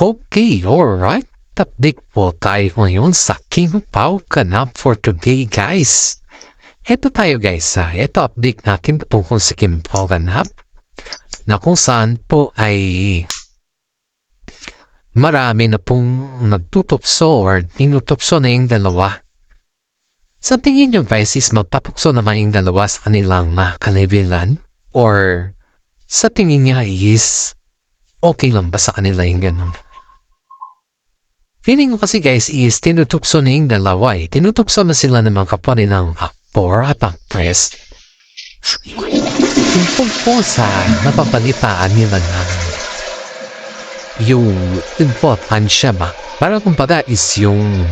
Okay, alright. Update po tayo ngayon sa King Pao Ganap for today, guys. Ito tayo, guys. Ito update natin tungkol sa King Pao Ganap na kung saan po ay marami na pong nagtutupso or tinutupso na yung dalawa. Sa tingin nyo, guys, is magpapukso naman yung dalawa sa kanilang kalevelan? Or sa tingin niya is okay lang ba sa kanila yung ganun? Feeling ko kasi, guys, is tinutupso na yung dalawa eh. Tinutupso na sila ng mga kapwa nilang actor at actress. Tungkol po sa napapalitaan nila na yung importansya ba? Para kumbaga is yung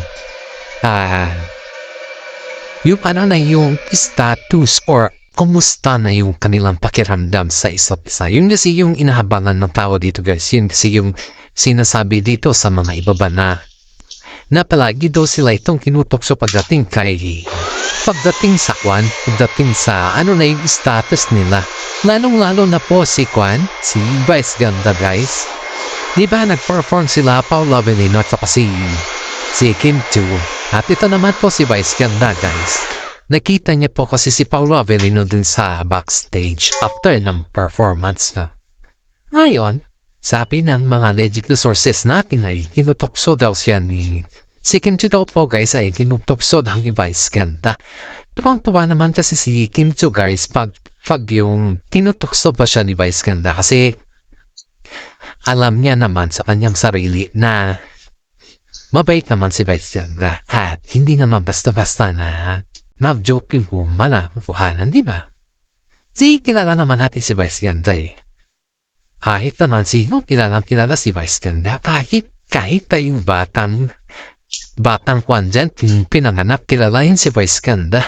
ano na yung status or kumusta na yung kanilang pakiramdam sa isa't isa. Yun kasi yung inahabangan ng tao dito, guys. Yun kasi yung sinasabi dito sa mga ibaba na palagi daw sila itong kinutokso pagdating sa Kwan, pagdating sa ano na yung status nila. Lalong-lalo na po si Kwan, si Vice Ganda, guys. Di ba nag-perform sila Paolo Avellino at si Kim Chu. At ito naman po si Vice Ganda, guys. Nakita niya po kasi si Paolo Avellino din sa backstage after ng performance na. Ngayon, sabi ng mga legit sources natin ay kinutokso daw siya ni si Kim Chu daw po, guys, ay kinutokso daw ni Vice Ganda. Tuwang-tuwa naman kasi si Kim Chu, guys, pag yung kinutokso ba siya ni Vice Ganda kasi alam niya naman sa kanyang sarili na mabait naman si Vice Ganda at hindi naman basta-basta na mag-joking po malafuhanan, di ba? Kilala naman natin si Vice Ganda eh. Kahit naman sino kilala si Vice Ganda, kahit yung batang Kwan dyan, pinanganak, kilala yun si Vice Ganda.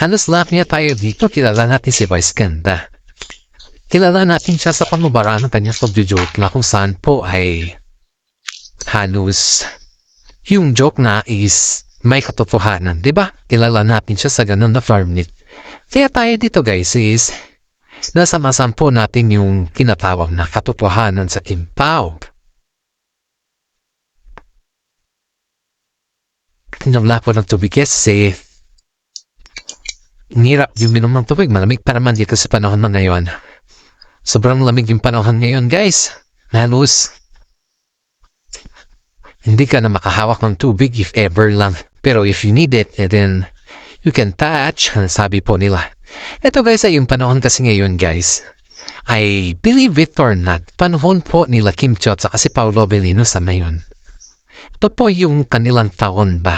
Halos lahat niya tayo dito, kilala natin si Vice Ganda. Kilala natin siya sa pamubara ng kanyang pag-joke na kung saan po ay halos yung joke na is may katotohanan, di ba? Kilala natin siya sa ganun na farmnet. Kaya tayo dito, guys, is nasamasan po natin yung kinatawag na katotohanan sa King Pao. Pinamla po ng tubig kasi nirap yung minom ng tubig. Malamig pa naman dito sa panahon na ngayon. Sobrang lamig yung panahon ngayon, guys. Halos hindi ka na makahawak ng tubig if ever lang. Pero if you need it, then you can touch. Sabi po nila. Ito, guys, ay yung panahon kasi ngayon, guys. I believe it or not, panahon po nila Kim Chu at si Paolo Avellino sa ngayon. Ito po yung kanilang taon ba?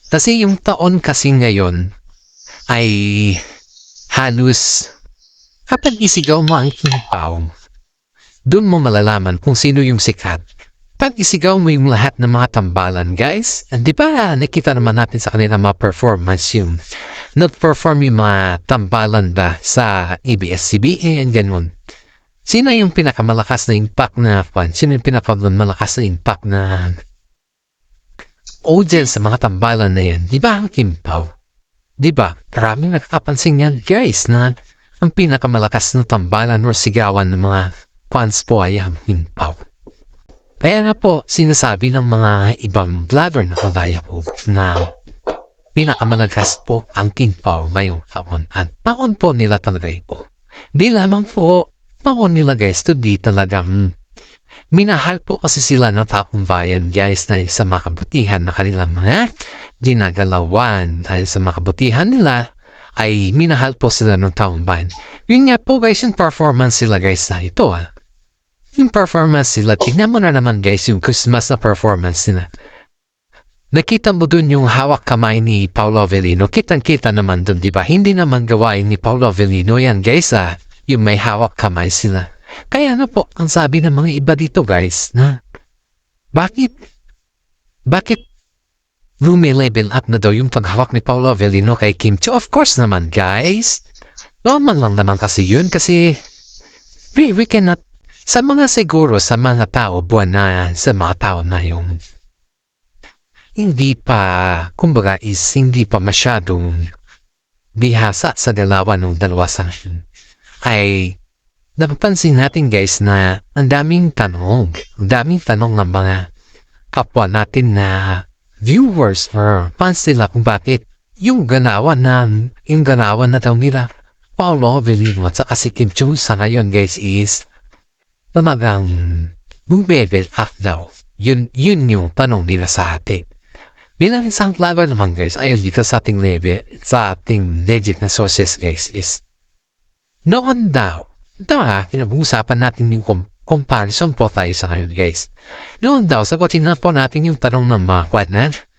Kasi yung taon kasi ngayon ay halos kapag isigaw mo ang King Pao, doon mo malalaman kung sino yung sikat. Pag isigaw mo yung lahat ng mga tambalan, guys, di ba nakita naman natin sa kanila mga performance yung not-perform yung mga tambalan ba sa ABS-CBN, ganun. Sino yung pinakamalakas na impact na fan? Sino yung pinakamalakas na impact na audience sa mga tambalan na yan? Di ba ang King Pao? Di ba? Maraming nakakapansin yan, guys, na ang pinakamalakas na tambalan o sigawan ng mga fans po ay ang King Pao. Kaya nga po, sinasabi ng mga ibang vlogger na kagaya po na pinakamalakas po ang King Pao ngayong taon. At taon po nila talaga po. Di lamang po, taon nila, guys, to di talagang minahal po kasi sila ng taong bayan, guys, na sa mga kabutihan na kanilang mga ginagalawan. Dahil sa mga kabutihan nila, ay minahal po sila ng taong bayan. Yun nga po, guys, yung performance sila, guys, na ito, Yung performance sila, tignan mo na naman, guys, yung Christmas na performance nila. Nakita mo dun yung hawak kamay ni Paolo Avellino. Kitang-kita naman dun, di ba? Hindi naman gawain ni Paolo Avellino yan, guys, yung may hawak kamay sila. Kaya na po, ang sabi ng mga iba dito, guys, na bakit level up na daw yung paghawak ni Paolo Avellino kay Kim Chu? Of course naman, guys. Normal lang naman kasi yun, kasi we cannot, sa mga siguro, sa mga tao, sa mga tao na yung hindi pa, kumbaga is hindi pa masyadong bihasa sa dalawa sa ay napapansin natin guys na ang daming tanong ng mga kapwa natin na viewers or fans nila kung bakit yung ganawan na daw nila Paolo Avellino at saka si Kim Chiu sa ngayon guys is talagang bumibel up daw. Yun yung tanong nila sa atin. Bilang isang vlogger naman guys, ayun dito sa ating legit na sources guys is noon daw, pinag-uusapan natin yung comparison po tayo sa ngayon guys. Noon daw, sagutin na po natin yung tanong ng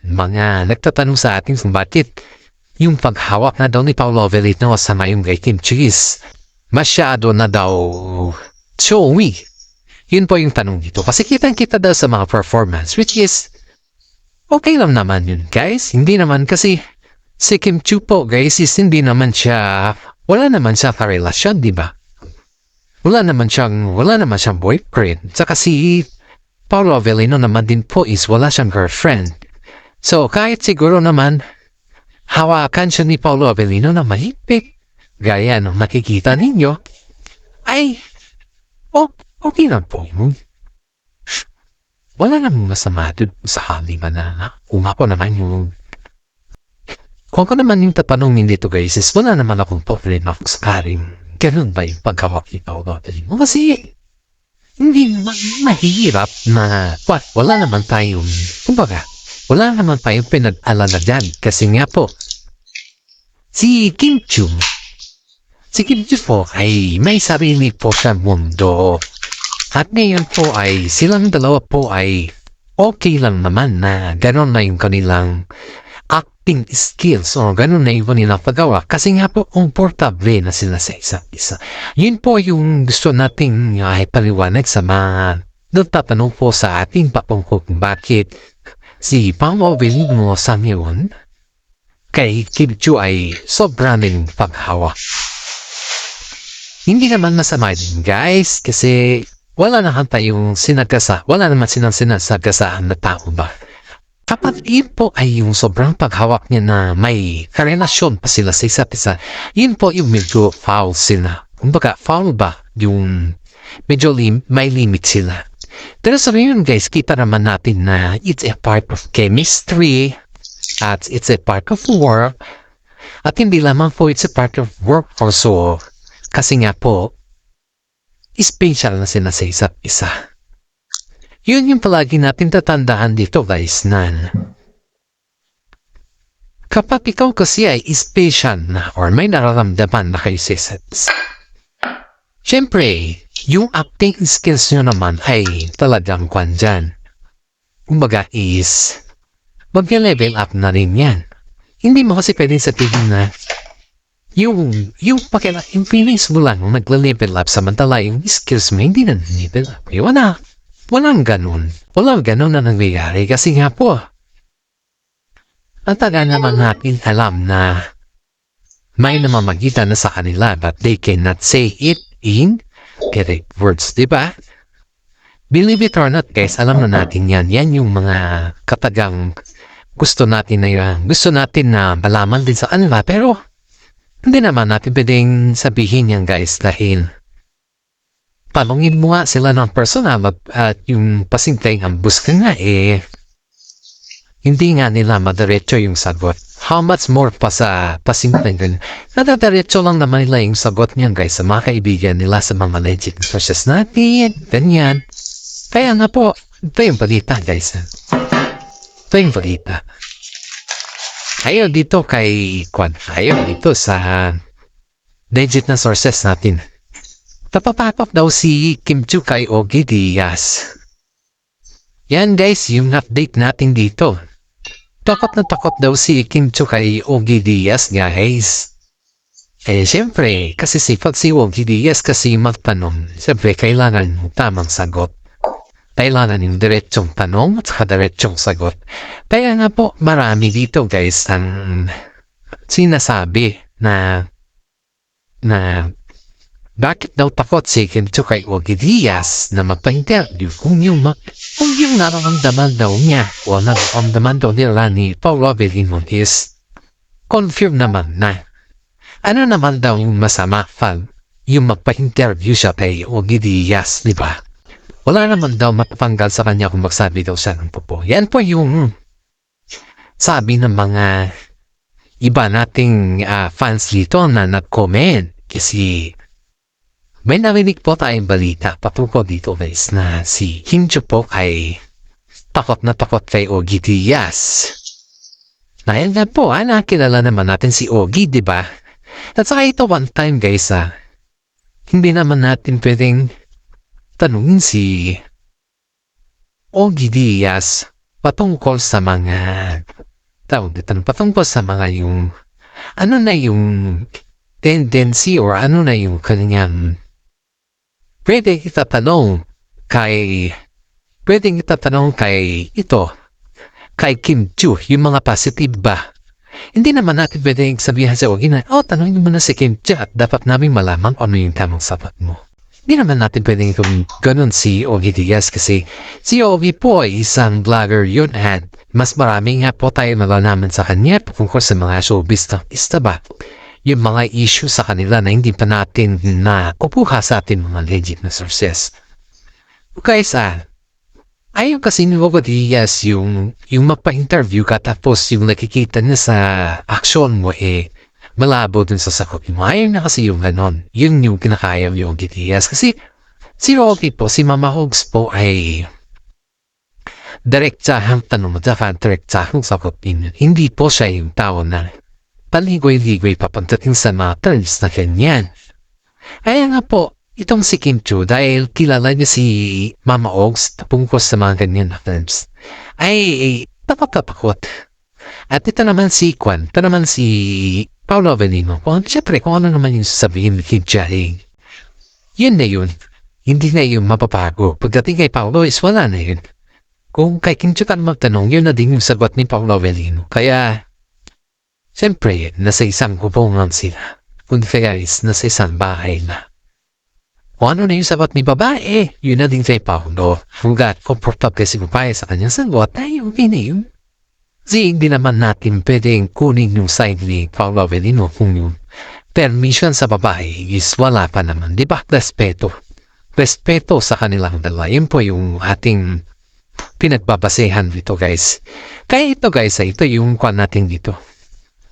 mga nagtatanong sa atin kung bakit yung paghawak na daw ni Paolo Avellino sa ngayong kay Kim Chiu masyado na daw showy. Yun po yung tanong dito. Kasi kitang-kita daw sa mga performance which is okay lang naman yun guys. Hindi naman kasi si Kim Chiu po guys is wala naman siya karelasyon, di ba? Wala naman siyang boyfriend. Saka si Paolo Avellino naman din po is wala siyang girlfriend. So kahit siguro naman hawakan siya ni Paolo Avellino na mahigpit gaya ng nakikita ninyo ay okay lang po. Wala namang masama dun sa halima na kung ako naman yung tatanungin dito guys is wala naman akong problema kung sakaling ganun ba yung paghawak ni Paolo Avellino kasi hindi naman mahirap na wala naman tayong pinag-alala dyan kasi nga po si Kim Chiu po ay may sarili po sa mundo at ngayon po ay silang dalawa po ay okay lang naman na gano'n na yung kanilang acting skills o gano'n na yung kanilang paggawa kasi nga po komportable na sila sa isa't isa. Yun po yung gusto nating paliwanag sa mga nagtatanong po sa ating patungkol kung bakit si Paolo Avellino sa ngayon kay Kim Chiu ay sobra ng paghawa. Hindi naman masama din guys kasi wala naman silang sinasagasaan na tao ba. Kapag yun po ay yung sobrang paghawak niya na may karelasyon pa sila sa isa't isa, yun po yung medyo foul sila. Kumbaga foul ba? Yung medyo may limit sila. Pero sa ngayon guys, kita naman natin na it's a part of chemistry at it's a part of work at hindi lamang po it's a part of work also kasi nga po special na sila sa isa't isa. Yun yung palagi natin tatandaan dito guys na kapag ikaw kasi ay special na or may nararamdaman na kayo sa isa't isa, syempre yung acting skills nyo naman ay talagang dyan. Kumbaga is mag-level up na rin yan. Hindi mo kasi pwede sabihin na yung feelings mo lang nag-level up samantala yung skills mo hindi na level up. Walang ganun. Walang ganun na nangyayari kasi nga po ang taga naman natin alam na may namamagitan na sa kanila but they cannot say it in correct words, di ba? Believe it or not guys, alam na natin yan. Yan yung mga katagang gusto natin na malaman din sa kanila pero hindi naman natin pwedeng sabihin yan guys dahil palungin mo nga sila ng personal at yung pasintay ang buska nga hindi nga nila madiretso yung sagot. How much more pa sa pasimpleng ganyan. Nadadiretso lang naman nila yung sagot niyan guys sa mga kaibigan nila sa mga legit sources natin. Ganyan. Kaya nga po, ito yung balita guys. Ito yung balita. Ayaw dito sa legit na sources natin. Tapapapap daw si Kim Chiu kay Ogie Diaz. Yan guys, yung update natin dito. Takot na takot daw si Kim Chiu kay Ogie Diaz guys. Siyempre, kasi sipag si Ogie Diaz kasi magtanong. Siyempre, kailangan yung tamang sagot. Kailangan yung diretsong tanong at saka diretsong sagot. Kaya nga po, marami dito guys ang sinasabi na bakit daw takot si Kim Chiu kay Ogie Diaz na magpa-interview kung yung nararamdaman daw niya o nararamdaman daw nila ni Paolo Avellino is confirm naman na ano naman daw yung masama yung magpa-interview siya kay Ogie Diaz, di ba? Wala naman daw matapanggal sa kanya kung magsabi daw siya ng totoo. Yan po yung sabi ng mga iba nating fans dito na nag-comment. Kasi may narinig po tayong balita patungkol dito guys na si Kim Chiu po ay takot na takot kay Ogie Diaz. Dahil nga po, nakilala naman natin si Ogie, di ba? At saka ito one time guys, hindi naman natin pwedeng tanungin si Ogie Diaz patungkol sa mga patungkol sa mga yung ano na yung tendency or ano na yung kanyang pwedeng itatanong kay kay Kim Chiu, yung mga positive ba? Hindi naman natin pwedeng sabihin sa Ogie na, tanongin mo na si Kim Chiu at dapat namin malaman ano yung tamang sapat mo. Hindi naman natin pwedeng ganun si Ogie Diaz kasi si Ogie po ay isang vlogger yun at mas marami nga po tayo malalaman sa kanya tungkol sa mga showbiz na ba? Yung mga issue sa kanila na hindi pa natin kukuha sa atin mga legit na sources. Guys, ayaw kasi ni Ogie Diaz yung magpa-interview ka tapos yung nakikita niya sa action mo malabo dun sa sakot mo. Ayaw na kasi yung ganon. Yun yung kinakaya ni Ogie Diaz. Kasi si Ogie po, si Mama Hogs po ay diretsahang tanong mo, diretsahang sakot niya. Hindi po siya yung tao na paligoy-ligoy papuntating sa mga terms na ganyan. Kaya nga po, itong si Kim Chiu, dahil kilala niya si Mama Ogs tungkol sa mga ganyan na films, ay takot. At ito naman si Paolo Avellino. Siyempre, kung ano naman yung sasabihin ni Kim Chiu, yun na yun. Hindi na yung mapapago. Pagdating kay Paolo is wala na yun. Kung kay Kim Chiu ka magtanong, yun na din yung sagot ni Paolo Avellino. Kaya, siyempre, nasa isang hubungan sila. Kundi kaya is nasa isang bahay na. Kung ano na yung sagot ni babae, yun na din kay Paolo. Hanggat comfortable si babae sa kanyang sagot, ay okay na yun. Kasi hindi naman natin pwedeng kunin yung side ni Paolo Avellino kung yung permission sa babae is wala pa naman. Di ba? Respeto. Respeto sa kanilang dalawa. Yun po yung ating pinagbabasehan dito guys. Kaya ito guys, ito yung kwan natin dito.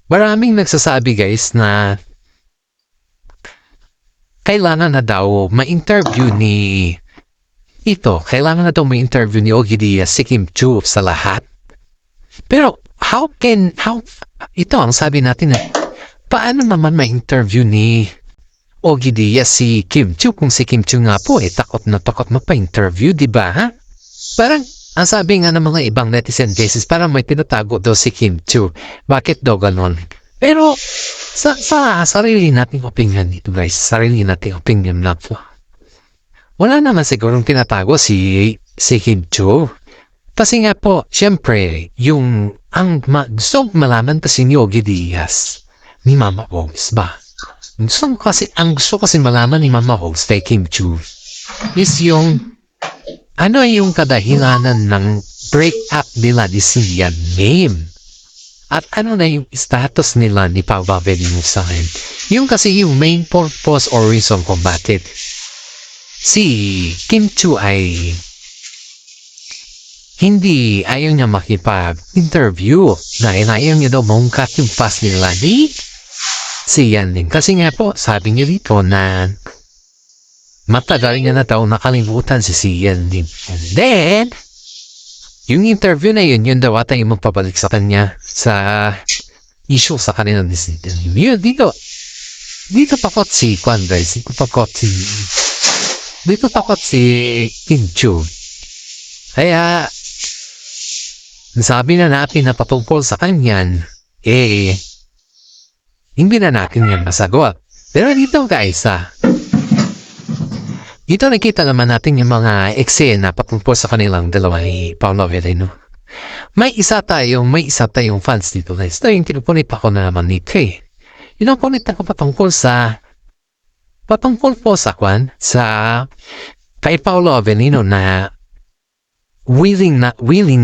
Maraming nagsasabi guys na kailangan na daw ma-interview ni Ogie Diaz si Kim Chiu sa lahat. Pero ito ang sabi natin paano naman ma-interview ni Ogie Diaz si Kim Chiu kung si Kim Chiu nga po takot na takot magpa-interview, di ba ha? Parang ang sabi nga ng mga ibang netizen cases, parang may tinatago daw si Kim Chiu. Bakit daw ganon? Pero sa sarili nating opinion dito guys, sarili nating opinion na po. Wala naman sigurong tinatago si Kim Chiu. Kasi nga po, siyempre, gusto malaman kasi ni Ogie Diaz ni Mama Hogs ba? Gusto kasi malaman ni Mama Hogs kay Kim Chiu is yung yung kadahilanan ng break-up nila ni Sian Name. At ano na yung status nila ni Paolo Avellino sa akin. Yung kasi yung main purpose or reason kung bakit si Kim Chiu ay hindi ayaw niya makipag-interview dahil ayaw niya daw maungkat yung past nila ni Sian Lim. Kasi nga po, sabi niya dito na matagal niya na daw nakalimutan si Sian Lim. And then, yung interview na yun daw ata yung magpabalik sa kanya sa issue sa kanila ni Sian Lim. Yun, dito takot si Kwan guys. Dito takot si Kim Chiu. Kaya, sabi na natin na patungkol sa kanyan, hindi na natin yan masagot. Pero dito guys, dito nakita naman natin yung mga eksena patungkol sa kanilang dalawa ni Paolo Avellino. May isa tayong fans dito guys. Ito yung kinupunit ako na naman nito Yung punit ako patungkol po sa kay Paolo Avellino na willing na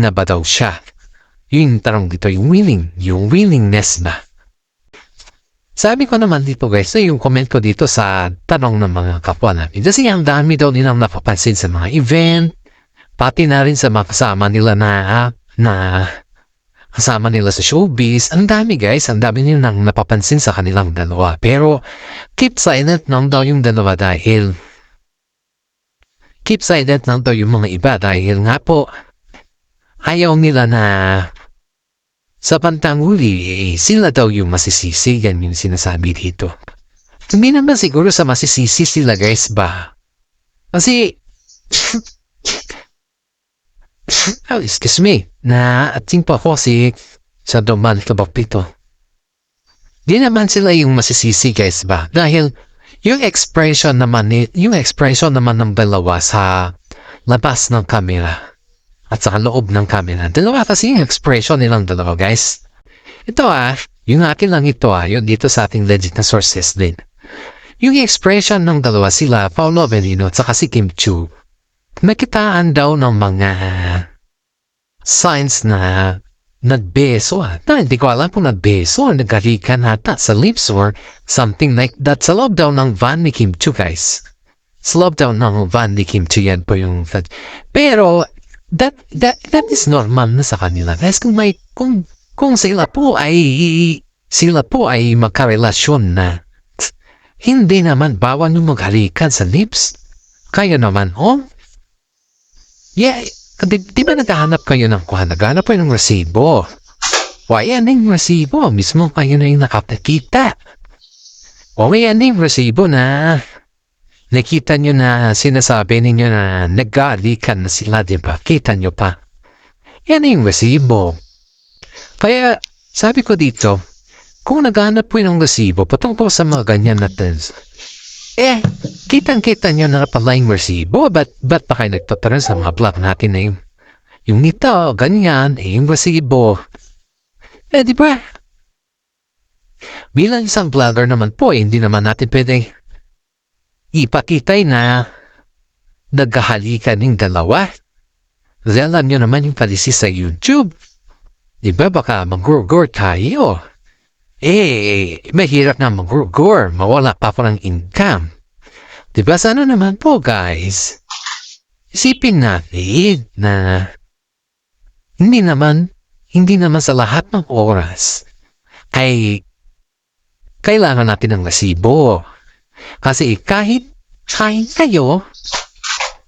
ba daw siya? Yung tanong dito, yung willingness ba? Sabi ko naman dito guys, yung comment ko dito sa tanong ng mga kapwa namin. Kasi ang dami daw nilang napapansin sa mga event, pati na rin sa mga kasama nila na kasama nila sa showbiz. Ang dami guys, ang dami nilang napapansin sa kanilang dalawa. Pero keep silent lang daw yung dalawa dahil keep silent lang daw yung mga iba dahil nga po ayaw nila na sa bandang huli, sila daw yung masisisi, yan yung sinasabi dito. Hindi naman siguro sa masisisi sila guys ba? Kasi, oh, excuse me, na ating pa ko si sa duman kabapito. Di naman sila yung masisisi guys ba? Dahil yung expression naman ng dalawa sa labas ng camera at sa loob ng camera. Dalawa kasi yung expression nilang dalawa, guys. Ito yung akin lang ito yung dito sa ating legit na sources din. Yung expression ng dalawa sila, Paolo Avellino at saka si Kim Chiu, nakitaan daw ng mga signs na nagbeso Hindi ko alam kung nagbeso o nagkarikan ata sa lips or something like that. Sa loob daw ng van ni Kim Chiu, guys. Sa loob daw ng van ni Kim Chiu yan po yung... Pero, that is normal na sa kanila. Guys, kung sila po ay magkarelasyon na hindi naman bawal yung maghalikan sa lips. Kaya naman, yeah, di ba naghahanap kayo ng naghahanap kayo ng resibo? O ayan yung resibo, mismo kayo na yung nakapakita. O ayan yung resibo na nakita nyo na sinasabi ninyo na nag-aalikan na sila, di ba? Kita nyo pa. Yan yung resibo. Kaya, sabi ko dito, kung naghanap po ng resibo, patungkol sa mga ganyan natin, kitang-kita nyo na pala yung resibo. Ba't pa kayo nagtataran sa mga vlog natin na yung nito, ganyan, yung resibo. Di ba? Bilang isang vlogger naman po, hindi naman natin pwedeng ipakitay na naghahalikan ng dalawa. Kasi alam nyo naman yung palisi sa YouTube. Diba baka mag-gurgur tayo? Mahirap na mag-gurgur. Mawala pa po ng income. Diba sana naman po guys? Isipin natin na hindi naman sa lahat ng oras ay kailangan natin ng resibo. Kasi kahit kayo,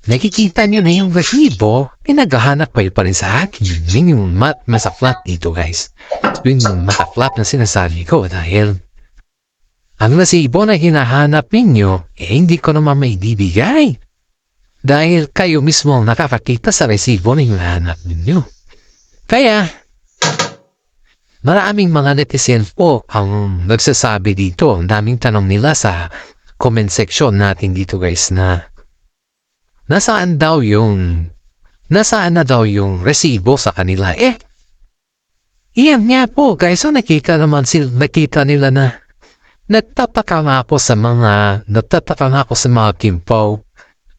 nakikita nyo na yung resibo, pinaghahanap kayo pa rin sa akin. Yun yung masaklap dito guys. Yun yung masaklap na sinasabi ko dahil ang resibo na hinahanap ninyo, hindi ko naman may bibigay. Dahil kayo mismo ang nakakakita sa resibo na hinahanap ninyo. Kaya, maraming mga netizen po ang nagsasabi dito. Ang daming tanong nila sa comment section natin dito guys na nasaan na daw yung resibo sa kanila. Iyan nga po guys. So nakita nila na nagtataka na ako sa mga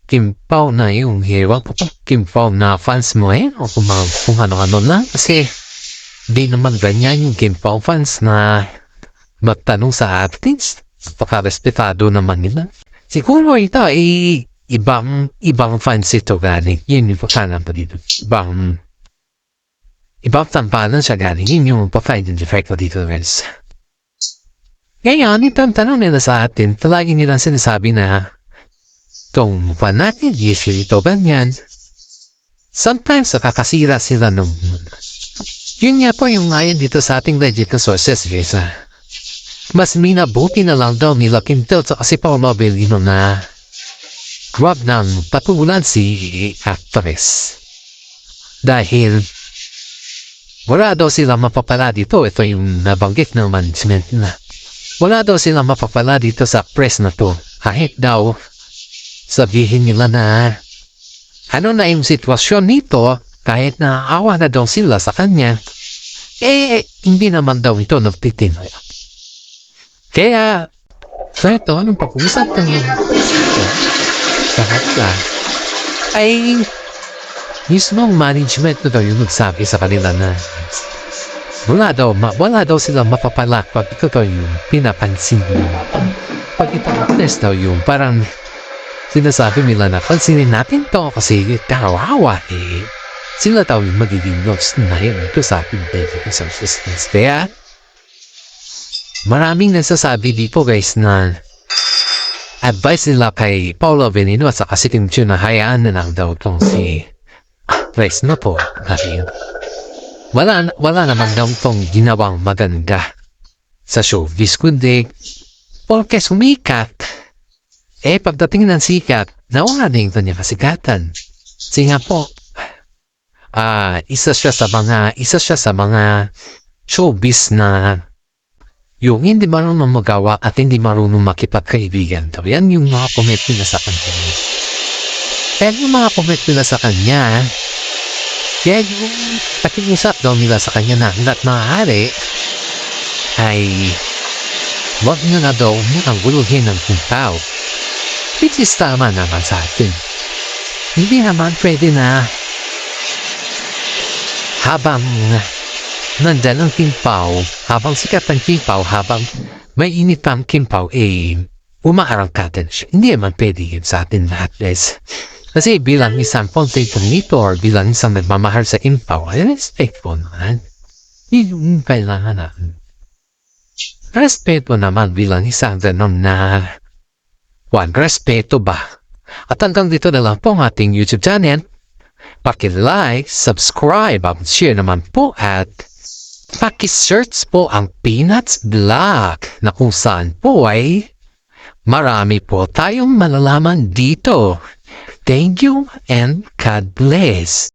Kimpaw na yung hewan ko pa. Kimpaw na fans mo o kung ano-ano na. Kasi di naman ganyan yung Kimpaw fans na magtanong sa artist. Pagka-respetado naman nila. Siguro ito ay ibang fans ito galing. Yun yung pagkanan pa dito. Ibang tampalan siya galing. Yun yung pagka-identify ko dito guys. Ngayon, ito ang tanong nila sa atin. Palagi nilang sinasabi na itong fan natin, usually ito ganyan. Sometimes nakakasira sila nung yun nga po yung ngayon dito sa ating legit na sources guys mas minabuti na lang daw nila Kim Chiu at si Paolo Avellino na wag nang patulan si actress dahil wala daw silang mapapala dito. Ito yung nabanggit ng management na wala daw silang mapapala dito sa press na to kahit daw sabihin nila na ano na yung sitwasyon nito kahit na awa na daw sila sa kanya hindi naman daw ito nagtitinoy. Kaya ito anong pag-uusap ng kahit na ay mismong management na daw yung nagsabi sa kanila na wala daw sila mapapala pag ito daw yung pinapansin nila. Pag ito daw yung parang sinasabi nila na pansinin natin to kasi kawawa eh. Sila daw yung magiging lost na yun ito sa ating sa systems. Kaya maraming nagsasabi dito guys na advice nila kay Paolo Veneno at saka si Kim Chiu na hayaan na lang daw itong si guys na po. Wala naman daw itong ginawang maganda sa showbiz kundi porque sumikat. Pagdating ng sikat, nawala din ito niya kasikatan. Kasi nga po, isa siya sa mga showbiz na yung hindi marunong magawa at hindi marunong makipagkaibigan. Yan yung mga comment nila sa kanya. Pero yung mga comment nila sa kanya, kaya yung pakiusap daw nila sa kanya na hanggat maaari ay wag nyo na daw munang guluhin ng kung tao. Which is tama naman sa atin. Hindi naman pwede na habang nandyan ang kimpaw, habang sikat ang kimpaw, habang may init pa ang kimpaw, umaarangkatan siya. Hindi naman pwede yun sa atin lahat, guys. Kasi bilang isang content creator, bilang isang nagmamahal sa kimpaw, ay respectful naman. Yung kailangan natin. Respeto naman bilang isang ganon na respeto ba? At hanggang dito na lang po ang ating YouTube channel. Paki-like, subscribe, share naman po at paki-search po ang Peanuts Vlog na kung saan po ay marami po tayong malalaman dito. Thank you and God bless.